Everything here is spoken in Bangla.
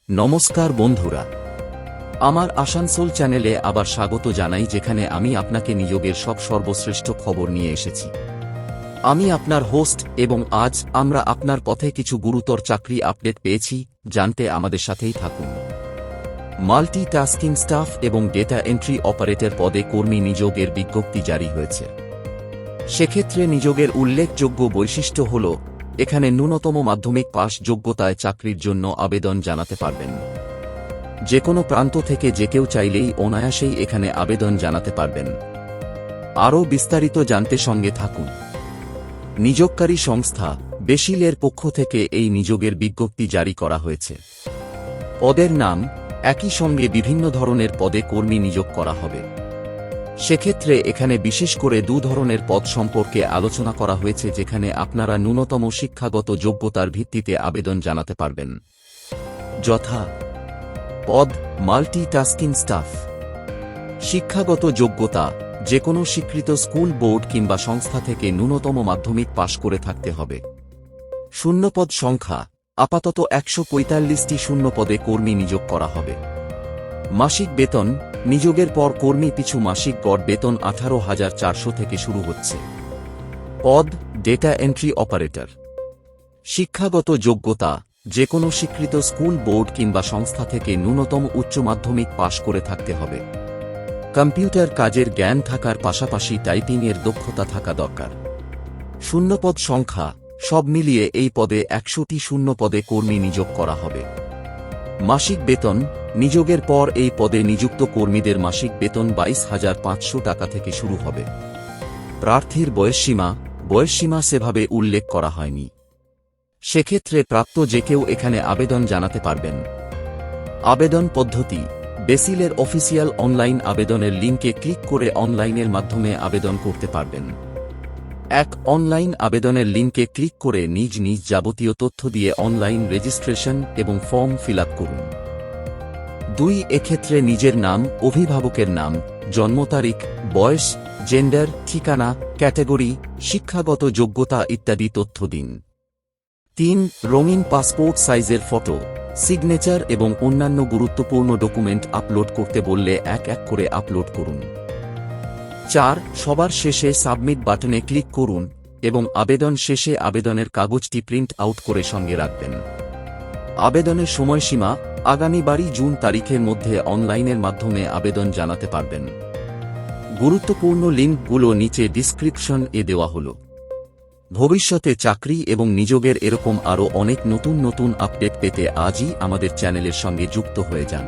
নমস্কার বন্ধুরা, আমার আসানসোল চ্যানেলে আবার স্বাগত জানাই, যেখানে আমি আপনাকে নিয়োগের সর্বশ্রেষ্ঠ খবর নিয়ে এসেছি। আমি আপনার হোস্ট এবং আজ আমরা আপনার পথে কিছু গুরুতর চাকরি আপডেট পেয়েছি। জানতে আমাদের সাথেই থাকুন। মাল্টিটাস্কিং স্টাফ এবং ডেটা এন্ট্রি অপারেটর পদে কর্মী নিয়োগের বিজ্ঞপ্তি জারি হয়েছে। সেক্ষেত্রে নিয়োগের উল্লেখযোগ্য বৈশিষ্ট্য হল, এখানে ন্যূনতম মাধ্যমিক পাস যোগ্যতায় চাকরির জন্য আবেদন জানাতে পারবেন। যে কোনো প্রান্ত থেকে যে কেউ চাইলেই অনায়াসেই এখানে আবেদন জানাতে পারবেন। আরও বিস্তারিত জানতে সঙ্গে থাকুন। নিয়োগকারী সংস্থা বেসিলের পক্ষ থেকে এই নিয়োগের বিজ্ঞপ্তি জারি করা হয়েছে। পদের নাম একই সঙ্গে বিভিন্ন ধরনের পদে কর্মী নিয়োগ করা হবে। সেক্ষেত্রে এখানে বিশেষ করে দু ধরনের পদ সম্পর্কে আলোচনা করা হয়েছে, যেখানে আপনারা ন্যূনতম শিক্ষাগত যোগ্যতার ভিত্তিতে আবেদন জানাতে পারবেন। যথা: পদ মাল্টিটাস্কিং স্টাফ। শিক্ষাগত যোগ্যতা যে কোনো স্বীকৃত স্কুল, বোর্ড কিংবা সংস্থা থেকে ন্যূনতম মাধ্যমিক পাশ করে থাকতে হবে। শূন্যপদ সংখ্যা আপাতত 145টি শূন্যপদে কর্মী নিয়োগ করা হবে। মাসিক বেতন নিয়োগের পর কর্মী পিছু মাসিক গড় বেতন 18,400 থেকে শুরু হচ্ছে। পদ ডেটা এন্ট্রি অপারেটর। শিক্ষাগত যোগ্যতা যে কোনো স্বীকৃত স্কুল, বোর্ড কিংবা সংস্থা থেকে ন্যূনতম উচ্চ মাধ্যমিক পাশ করে থাকতে হবে। কম্পিউটার কাজের জ্ঞান থাকার পাশাপাশি টাইপিংয়ের দক্ষতা থাকা দরকার। শূন্যপদ সংখ্যা সব মিলিয়ে এই পদে 100টি শূন্যপদে কর্মী নিয়োগ করা হবে। মাসিক বেতন নিয়োগের পর এই পদে নিযুক্ত কর্মীদের মাসিক বেতন 22,500 টাকা থেকে শুরু হবে। প্রার্থীর বয়সসীমা সেভাবে উল্লেখ করা হয়নি। সেক্ষেত্রে প্রাপ্ত যে কেউ এখানে আবেদন জানাতে পারবেন। আবেদন পদ্ধতি: বেসিলের অফিসিয়াল অনলাইন আবেদনের লিঙ্কে ক্লিক করে অনলাইনের মাধ্যমে আবেদন করতে পারবেন। অনলাইন আবেদনের লিঙ্কে ক্লিক করে নিজ যাবতীয় তথ্য দিয়ে অনলাইন রেজিস্ট্রেশন এবং ফর্ম ফিল আপ করুন। 2 এক্ষেত্রে নিজের নাম, অভিভাবকের নাম, জন্ম তারিখ, বয়স, জেন্ডার, ঠিকানা, ক্যাটাগরি, শিক্ষাগত যোগ্যতা ইত্যাদি তথ্য দিন। 3 রঙিন পাসপোর্ট সাইজের ফটো, সিগনেচার এবং অন্যান্য গুরুত্বপূর্ণ ডকুমেন্ট আপলোড করতে বললে এক এক করে আপলোড করুন। 4 সবার শেষে সাবমিট বাটনে ক্লিক করুন এবং আবেদন শেষে আবেদনের কাগজটি প্রিন্ট আউট করে সঙ্গে রাখবেন। আবেদনের সময়সীমা আগামী 12 জুন তারিখের মধ্যে অনলাইনের মাধ্যমে আবেদন জানাতে পারবেন। গুরুত্বপূর্ণ লিঙ্কগুলো নিচে ডিসক্রিপশন এ দেওয়া হল। ভবিষ্যতে চাকরি এবং নিয়োগের এরকম আরও অনেক নতুন আপডেট পেতে আজই আমাদের চ্যানেলের সঙ্গে যুক্ত হয়ে যান।